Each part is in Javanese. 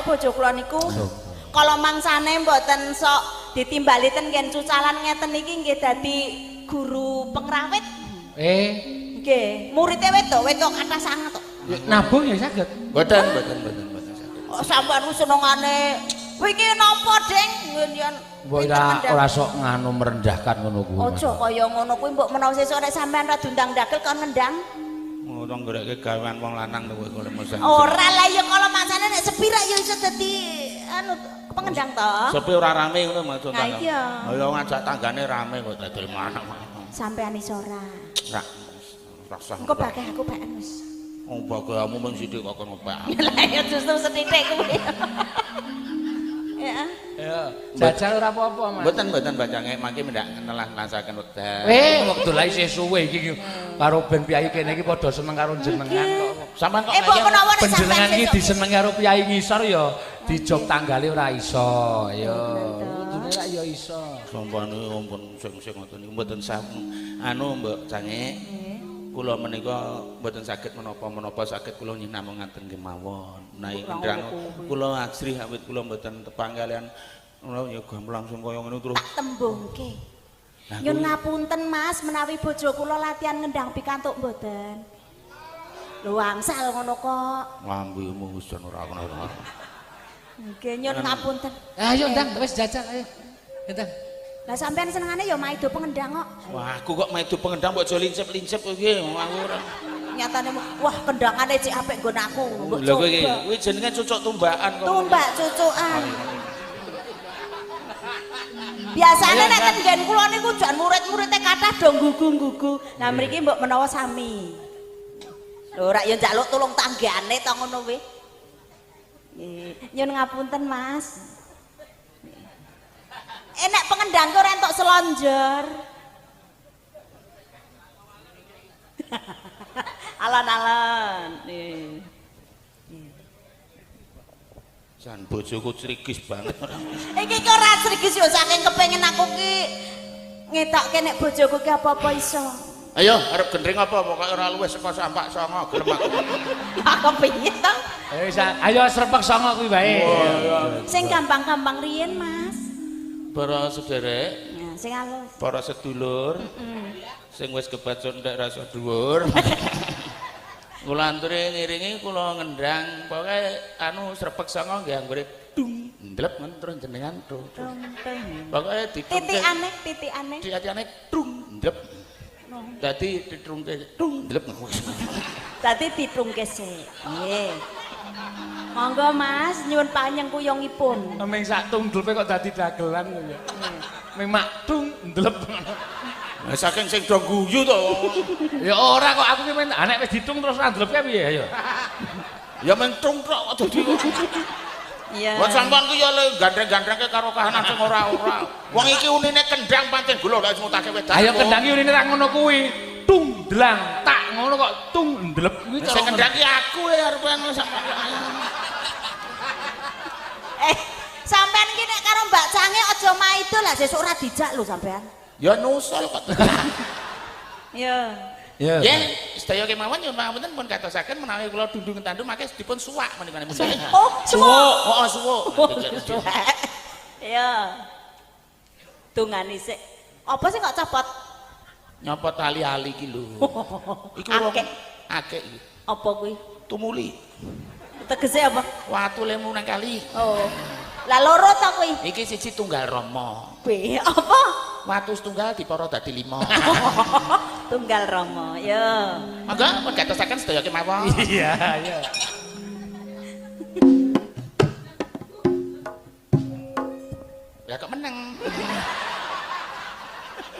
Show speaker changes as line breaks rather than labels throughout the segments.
bojo kula niku. Kala mangsane mboten sok ditimbali ten ngen cucalan ngeten iki nggih dadi guru pengrawit. Nggih, muridé wedok kathah sanget kok.
Nabung ya saged.
Mboten saged.
Oh, sampean wis senengane. Wingi napa, Ding? Yen
Mbok ora sok nganu merendahkan ngono kuwi.
Aja kaya ngono kuwi mbok menawa sesuk nek sampean ra diundang ndagel kon nendang.
Ora nggorekke gawean wong lanang lho kowe mesen.
Ora lah ya kalau maksane nek sepirak ya iso dadi anu pengendang to.
Sepi ora rame ngono maksud ta.
Iya.
Ayo ngajak tanggane rame kok dadi manuk.
Sampean iso ora.
Ra. Rasah.
Engko bakeh aku baken wis.
Wong bagamu mung sithik kok kon ngopek.
Lah ya justru sethithik kuwi. Ya.
Ya, jajal ora apa-apa, Mas.
Mboten bacange mangke mendak nelah nasaken wekdal.
Wektu lah isih suwe iki karo ben piyai kene iki padha seneng karo jenengan kok.
Sampeyan kok
mbok menawa nek
Panjenengan
sampean
iki diseneng karo piyai ngisor ya dijog tanggale ora iso. Ya, kudune ra ya iso.
sampane ampun sing ngoten niku mboten anu Mbok Cange. Kula menika mboten saged menapa-menapa saged kula nyih namung ngaten nggih mawon. Menawi ngendang kula ajrih awit kula mboten tepang kalian ya gampang langsung kaya ngono terus
tembungke. Nyun ngapunten Mas menawi bojo kula latihan ngendang pikantuk mboten. Lho angsal ngono kok.
Lambemu wis ora ono.
Nggih nyun ngapunten.
Ayo ndang wis jajal ayo. Ndang.
Lah sampean senengane ya maido pengendang kok.
Wah, aku kok maido pengendang mbok aja lincip-lincip iki, aku ora.
Nyatane wah kendangane cek apik nggon aku. Mbok
Lha kowe iki, kuwi jenenge cucuk tumbakan kok.
Tumbak cucukan. Biasane nek ten nggen kula niku jan murid-muride kathah do nggugu-nggugu. Lah mriki mbok menawa sami. Lho rak ya njaluk tulung tanggane to ngono kuwi. Nggih, nyun ngapunten Mas. Enak pengendang ora entuk selonjor. Alon-alon. Nih.
Jan bojoku crigis banget ora.
Iki kok ora crigis yo saking kepengin aku ki ngetokke nek bojoku ki apa-apa iso.
Ayo arep gendring apa pokoke ora luwih saka sampak 9 gelem aku.
Aku piye to?
Ayo srepek 9 kuwi bae.
Sing gampang-gampang riyen, Mas.
Para sederek,
Nah, sing alus.
para sedulur, sing wis kebacut ndak rasa dhuwur. Kula aturi ngiringi kula ngendang pokoke anu srepek 9 nggih anggere dung ndlep terus jenengan to. Pokoke
Titikane.
diatiane dung ndlep. Dadi ditrungke dung ndlep.
Dadi ditrungke sik. Nggih. Monggo Mas, nyuwun panyengkuyungipun.
Ming sak tungdlepe kok dadi dagelan lho ya. Ming maktung ndlep.
Saking sing do guyu to.
Ya ora kok aku ki men nek wis ditung terus ora ndlepke piye ayo.
Ya mung tung tok kok dadi.
Iya.
Wong sampean ku ya le gandreng-gandrengke karo kahanan sing ora-ora. Wong iki unine kendang pancen gula lek mutake wedan.
Ayo kendangi unine ra ngono kuwi. Tung dlang tak ngono kok tung ndlep kuwi
sing kendang ki aku arepe ngono sampean.
Sampean iki nek karo Mbak Cange aja maido lah sesuk ora dijak lho sampean.
Ya nusul kok.
Ya.
Ya.
Nggih, sedaya kemawon nyuwun pangapunten pun katosaken menawi kula dundung tandu mangke dipun suwak menika niku.
Oh, suwuk.
Heeh, suwuk.
Ya. Tungani sik. Apa sih kok copot?
Nyopot ali-ali iki lho. Iku wong akeh iki.
Apa kuwi?
Tumuli.
Tegese apa?
Watu lemu nang kali.
Oh. Lah loro to kuwi?
Iki siji tunggal Rama.
Piye? Apa?
Watu setunggal dipara dadi 5.
Tunggal Rama. Ya.
Monggo pun katosaken sedaya kemawon.
Iya, iya.
Ya kok meneng.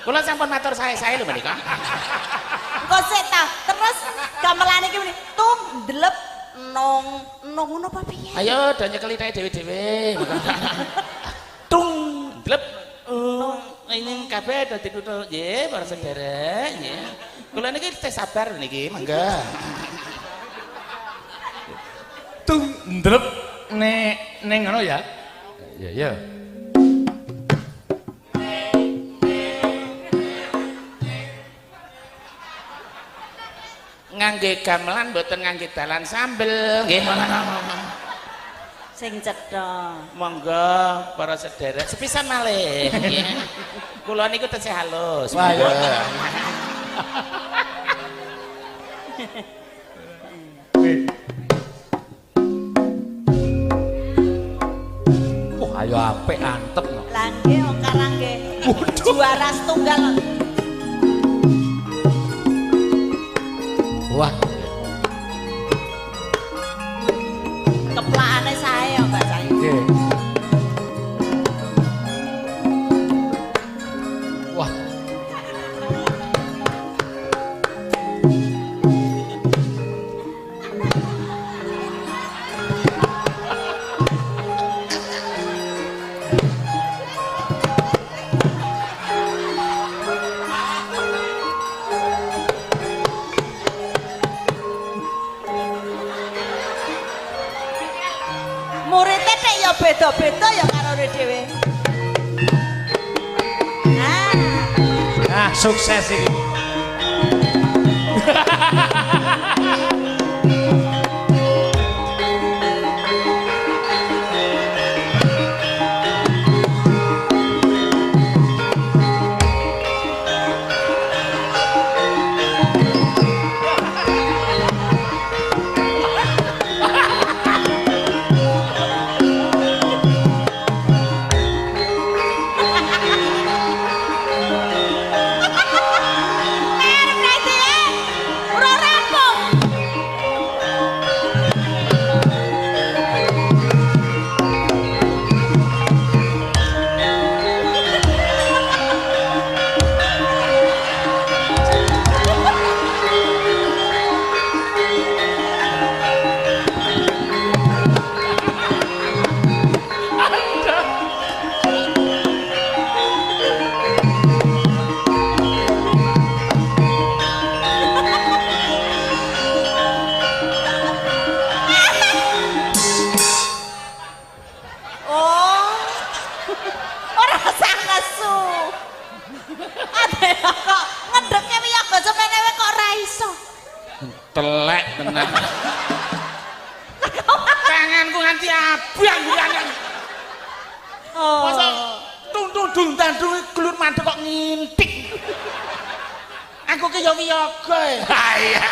Kula sampun matur sae-sae lho menika.
Engko sik ta. Terus gamelan iki muni tung ndlep nong ngono apa piye?
Ayo do nyekeli tae dhewe-dhewe. Tung ndlep. Ini kabeh dadi tutuk nggih para sederek nggih. Kula niki teh sabar niki, mangga.
Tung ndlep ning ngono ya. Iya, iya.
Ngangge gamelan mboten ngangge dalan sambel nggih.
Sing cetha.
Monggo para sederek sepisan malih. Kula niku tesih halus.
Wah, ya. Wah, ayo apik antep no.
Lah nggih wong Karang nggih. Juara setunggal.
Wah,
Keplakane sae ya Mbak Cai.
nggih. Wah,
Muridnya nek ya beda-beda ya karo dhewe.
nah sukses iki.
Ora rampung. Oh. Ora sang nesu. Ade kok ngedeke wiyaga semene wae kok ora iso.
Telek tenan. Tanganku nganti abang bulan.
Oh.
Masa tung tandung glur mandek kok ngintik. Aku ki ya wiyaga. Ha iya.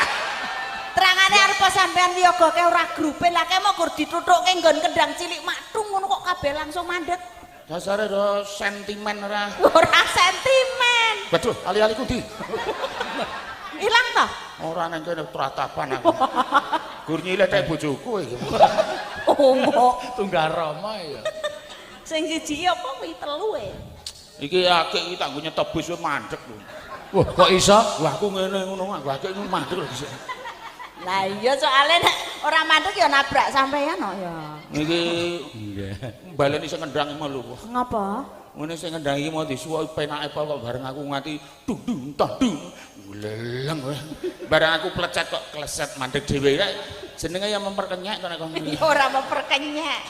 Terangane arep sampean wiyaga ke ora grupe lah ke mau gur ditutukke nggon kendang cilik matung ngono kok kabeh langsung mandek.
Dasare do sentimen ora.
Ora sentimen.
Waduh, ali-ali ku ndi?
Ilang ta?
Ora nang kene tratapan aku. Gur nyilek tek bojoku iki.
Oh.
Tunggal Rama ya.
Sing siji apa kuwi telu e?
Iki akeh iki tak nggo nyetop bis wis mandek lho.
Wah, kok iso?
Wah aku ngene ngono aku akeh ngono mandek lho.
Lah iya soalnya nek ora mandek ya nabrak sampean kok ya.
Iki
Nggih.
baleni sing ngendang mau lho.
Ngapa?
Ngene sing ngendang iki mau disuwuk penake pol kok bareng aku nganti dung dung. Leleng kowe. Bareng aku plecet kok kleset mandek dhewe rek. Jenenge ya memperkenyek to nek kono.
Ya ora memperkenyek.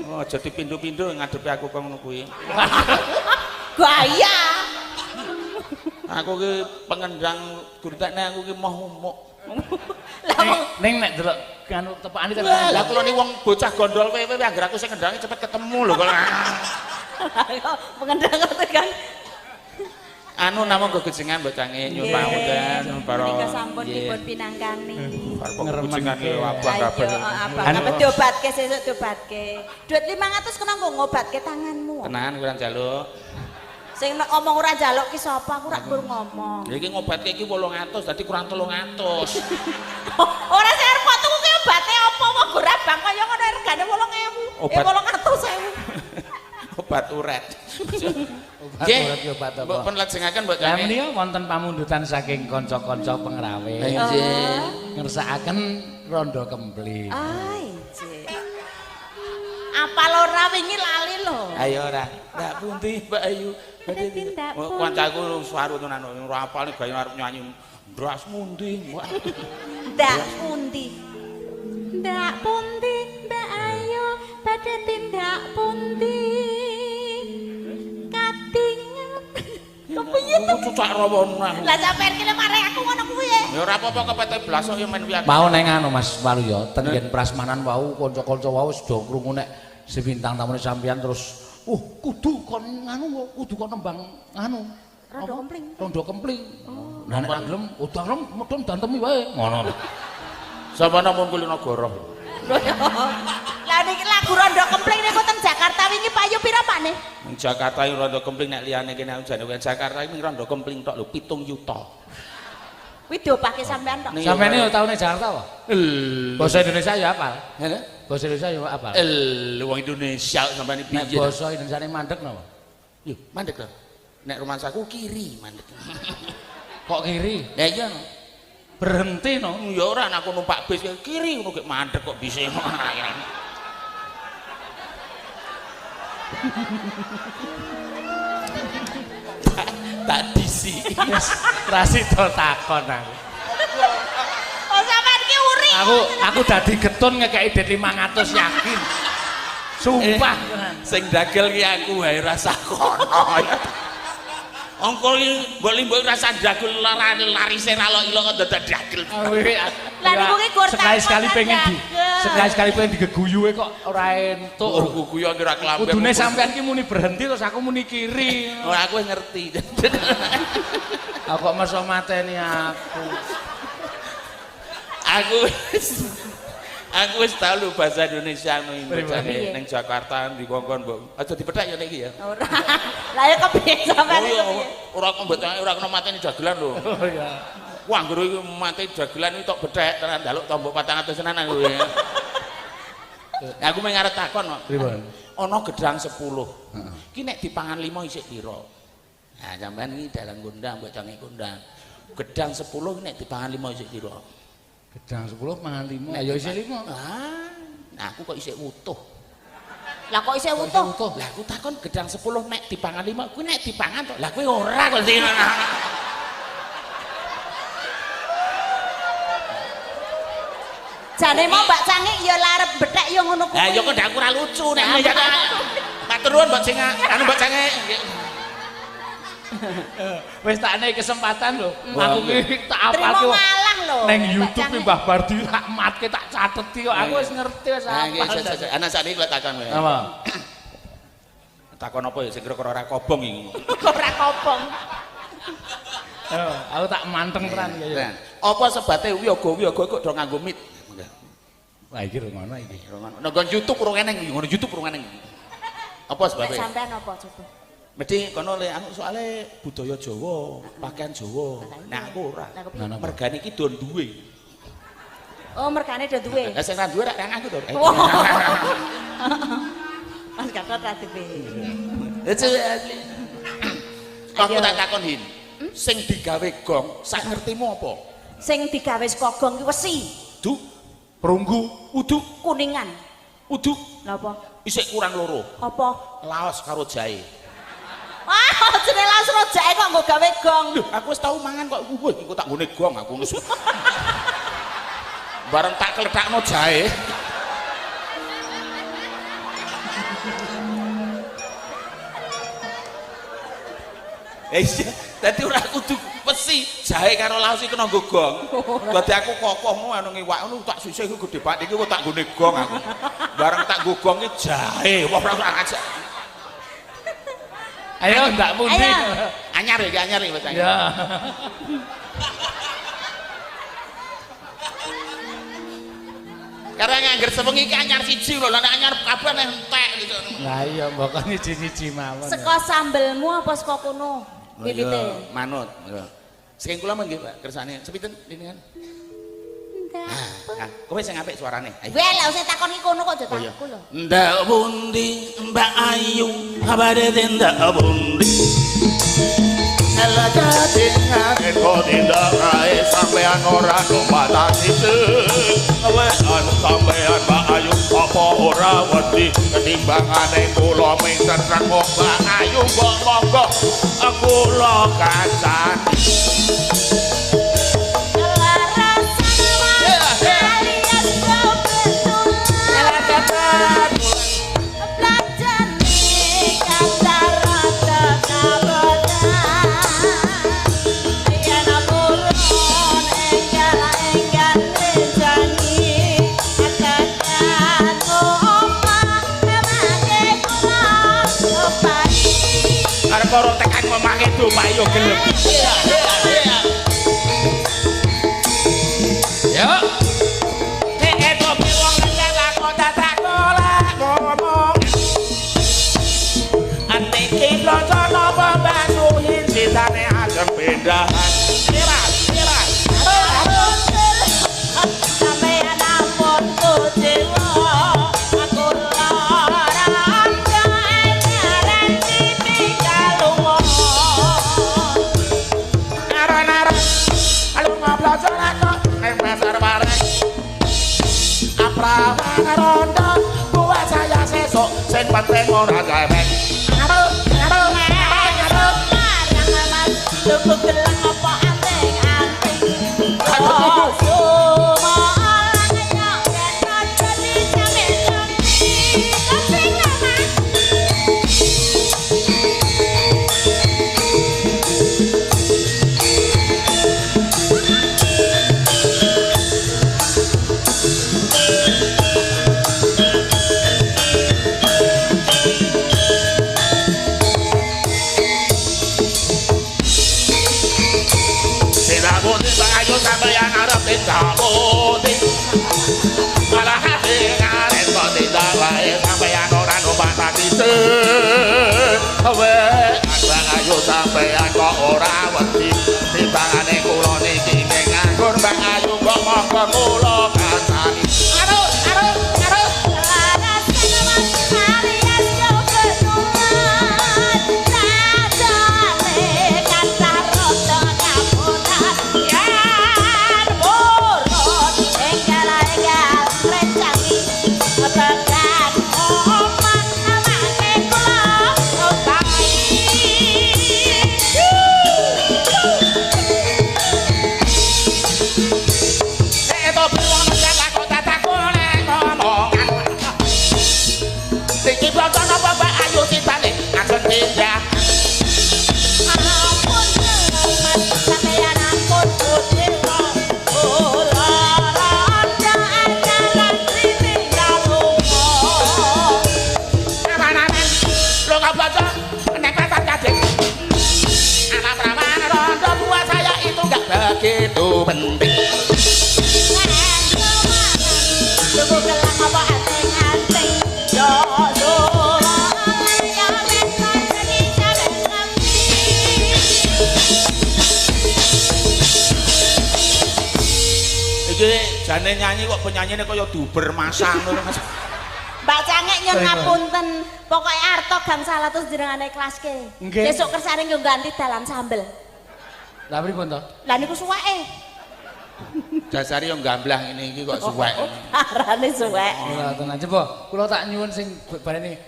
Oh, aja dipindu-pindu ngadepi aku kok ngono kuwi.
Gaya.
Aku ki pengendang gurtekne aku ki moh umuk.
Lah
Ning nek delok anu tepakane tekan.
Lah kula ni wong bocah gondol wewe anggar aku sing ngendangi cepet ketemu lho kok.
pengendang tekan.
Anu namung gegejengan mbok cange nyuwun pamunten para
Menika sampun dipun pinangkani.
ngeremengan abang kabeh.
Abang diobatke sesuk diobatke. Duit 500 kena nggo ngobatke tanganmu.
Tenan kurang jaluk.
Sing nek ngomong ora njaluk ki sapa aku ora gur ngomong.
Ya iki ngobatke iki 800 dadi kurang 300.
Ora sing arep kok tuku ki obate apa wong gur abang kaya ngono regane 8.000.
Obat.
800.000.
Obat uret.
Obat
Nggih.
urat ya obat apa?
Mbok pun lajengaken mbok
Lah
cange.
menika wonten pamundutan saking kanca-kanca pengrawe.
Nggih.
Ngersakaken rondo kembli.
Ai, Cik. Apa ora wingi lali lho.
Ayo ora. Ndak pundi Mbak Ayu.
Ndak pundi.
Kancaku suaru tenan ora apal gaya arep nyanyi. Ndras mundi, Mbak.
Ndak pundi. Ndak pundi, Mbak Ayu, badhe tindak pundi. Katingan. Piye to?
Cucak rawon aku.
Lah sampean ki mare aku ngono kuwi.
Ya ora apa-apa kepete blasok ya men piye.
Mau neng anu Mas Walu ya, ten prasmanan wau kanca-kanca wau sedo krungu nek si bintang tamune sampean terus kudu kon nganu kudu kon nembang anu
Rondo kempling.
Rondo kempling. Lah nek gelem udang medhon dantemi wae. Ngono.
Sapa namun Kulinagara.
Lah niki lagu Rondo kempling niku teng Jakarta wingi payu pira Pak nih?
Ning Jakarta iki rondo kempling nek liyane kene aku jane Jakarta iki rondo kempling tok lho 7 juta.
Kuwi diopake sampean tok.
Sampeyan yo taune Jakarta apa? Bahasa Indonesia ya apal?
Heh.
Bahasa Indonesia yo apal?
Wong Indonesia sampean iki
Nek
piye?
basa Indonesiane mandek napa?
Yo, mandek to. Nek romansaku kiri mandek.
Kok kiri?
Lah iya no.
Berhenti no.
Ya ora nek aku numpak bis kiri ngono kek mandek kok bisa. Tak disi.
Rasida takon aku.
Oh sampean ki uri.
Aku dadi getun ngekeki dit 500 yakin. Sumpah.
Sing dagel ki aku wae rasa kono. Angkol iki mbok limbuk rasa dagel larise nalok-ilok dadak dagel.
Lah niku ki gur
sekali-sekali pengen digeguyu kok ora entuk.
Oh, guyu kira kelampe.
Kudune sampean ki muni berhenti terus aku muni kiri.
Oh, aku wis ngerti.
Aku kok meso mateni aku.
Aku wis tau lho bahasa Indonesia
Pribadi.
ning Jakarta di kongkon mbok. Aja dipethak ya nek iki ya.
Ora. Lah ya kepiye sampean iki kepiye?
Ora kok ora kena mateni dagelan lho.
Oh iya.
Wah, anggere iki mati dagelan iki tok bethek tenan njaluk tombok 400 tenan aku. Aku mung arep takon kok.
Pripun?
Ana gedang 10. Ki nek dipangan 5 isih pira? Nah, sampean iki dalang kondang mbok jange kondang. Gedang 10 nek dipangan 5 isih pira?
Gedang 10 mangan 5. Ya isih 5.
Nah, aku kok isih utuh.
Lah kok isih utuh?
Lah aku takon gedang 10 nek dipangan 5, kuwi nek dipangan to. Lah kuwi ora kok sih.
Jane mau Mbak Cangik ya larep bethek ya ngono kuwi.
Lah ya kok ndak ora lucu nek ya. Matur nuwun Mbak Cing, anu Mbak Cangik.
Wis tak nek kesempatan lho. Aku ki tak apalke
Terima ngalah lho.
ning YouTube Mbah Bardi tak matke tak cateti kok. Aku wis ngerti wis apal.
Ana sakniki lek takon kowe.
Apa?
Takon apa ya sing kira-kira ora kobong iki.
Ora kopong.
Aku tak manteng tenan ya.
Apa sebate wiyaga-wiyaga kok do nganggo mic?
Wah iki ngono iki.
Nang YouTube urung eneng iki, ngono YouTube urung eneng. Apa sebabnya?
Sampean apa coba?
Mesti kono le anu soalnya budaya Jawa, pakaian Jawa. Nah aku ora. Mergane iki do duwe.
Oh, mergane do duwe.
Lah sing ra duwe rak aku to.
Mas Gatot ra duwe.
Aku tak takon Hin. Sing digawe gong, sak ngertimu apa?
Sing digawe saka gong ki wesi.
Du,
Perunggu,
uduk,
Kuningan.
uduk.
Lha apa?
Isih kurang loro.
Apa?
Laos karo jahe.
Wah, jenenge laos rojake kok nggo gawe gong.
Lho, aku wis tau mangan kok. Wah, iku tak nggone gong aku. Bareng tak kledakno jahe. Dadi ora kudu besi, jahe karo laos iki kena nggo gong. Dadi aku kokohmu anu ngiwak ngono tak sisih iku gedhe pak iki kok tak nggone gong aku. Bareng tak nggo gong iki jahe. Wah, ora ngajak.
ayo ndak pundi.
Anyar iki anyar iki Mas.
Ya.
Karena nganggur sewengi iki anyar siji lho, nek anyar kabeh nek entek gitu.
Lah iya mbok siji-siji mawon.
Saka sambelmu apa saka kono? Bibite.
Manut. Sing kula mengki Pak kersane. Sepiten ini kan. Nah, kowe sing apik suarane. Ayo.
Weh, lha usah takoni kono kok aja takku lho.
Ndak bundi Mbak Ayu, kabare ndak bundi. Ela jati ngaken kok tindak ae sampean ora batasi. Kowe anu sampean Mbak Ayu apa ora wedi ketimbangane kula minten kok Mbak Ayu mbok monggo kula kancani. para tekan ngomake domake yo gelem.
Ya.
Nek topi wong nyala kok dadak golek ngomong. Ate iki loncana pembasuhin sitane ajeng pindahan. Sirat.
Sampeyan ampun kucewa aku lara nyaran ditinggal lunga.
Naran alunga belajar aku ning pasar bareng. Aprawan rondo buat saya sesuk sing penting ora gawe.
Cukup gelang apa anting-anting.
Ayo sampeyan arep tindakote malah hati ngaren kok tindak wae sampeyan ora numpak taksi wae ayo sampeyan kok ora wedi timbangane kula niki ning nganggur Mbak Ayu kok monggo kula kancani begitu penting.
Cukup gelang apa anting-anting. Yo
iki jane nyanyi kok penyanyine kaya duber masang ngono Mas.
Mbak Cangek nyun ngapunten, pokoke arta gangsal terus jenengane klaske. Besok kersane yo ganti dalan sambel.
Lah pripun to?
Lah niku suweke.
Dasare yo gamblah ngene iki kok suwek.
Arane suwek.
Ora tenan coba kula tak nyuwun sing barene.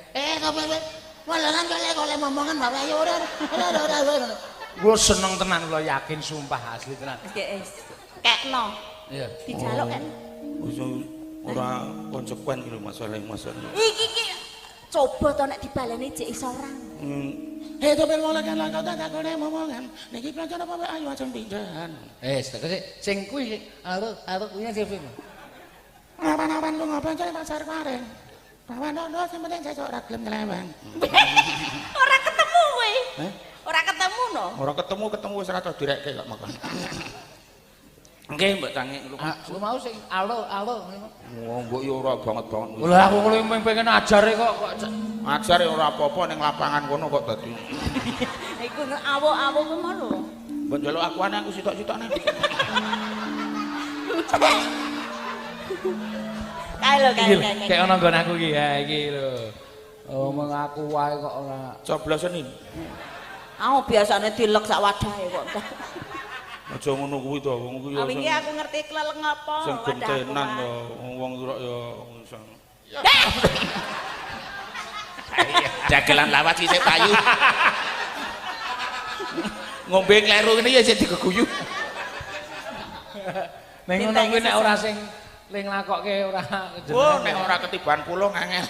Walaran golek momongan Mbak Ayu ora.
Kula seneng tenan kula yakin sumpah asli tenan.
Wis. Kekno.
Iya.
Dijaluk kan.
Ora konsekuen iki lho masalah.
Iki coba to nek dibaleni jek iso ora.
Hei to pelolakan langkau tak kone momongan. Niki pelajar apa Mbak Ayu ajeng pindahan.
Tegese sing kuwi arep punya CV.
Awan-awan lu ngapa jane pasar kemarin. Bawan-bawan sing penting sesuk ora gelem ngeleweng.
Ora ketemu kowe. Ora ketemu no.
Ora ketemu wis ora tau direkke kok makon. Nggih Mbak Cangik
Lu mau sing alo ngono.
Oh, mbok yo ora banget.
Lah aku pengen ajare kok
Ajar ora apa-apa ning lapangan kono kok dadi.
Iku awo-awo ku ngono.
Mbok njaluk akuane aku sitok-sitokne.
Kae
kayak ana nggon aku iki ya iki lho. Omong aku wae kok ora
Coblosen iki.
Biasane dilek sak wadahe kok.
Aja ngono kuwi to, wong kuwi.
Wingi aku ngerti kleleng apa.
Sing gentenan to, wong kira ya iso. Dagelan lawat sisik payu. Ngombe kleru ngene ya sik digeguyu.
Ning ngono kuwi nek ora sing ling lakokke ora
Oh, nek ora ketiban pulung angel.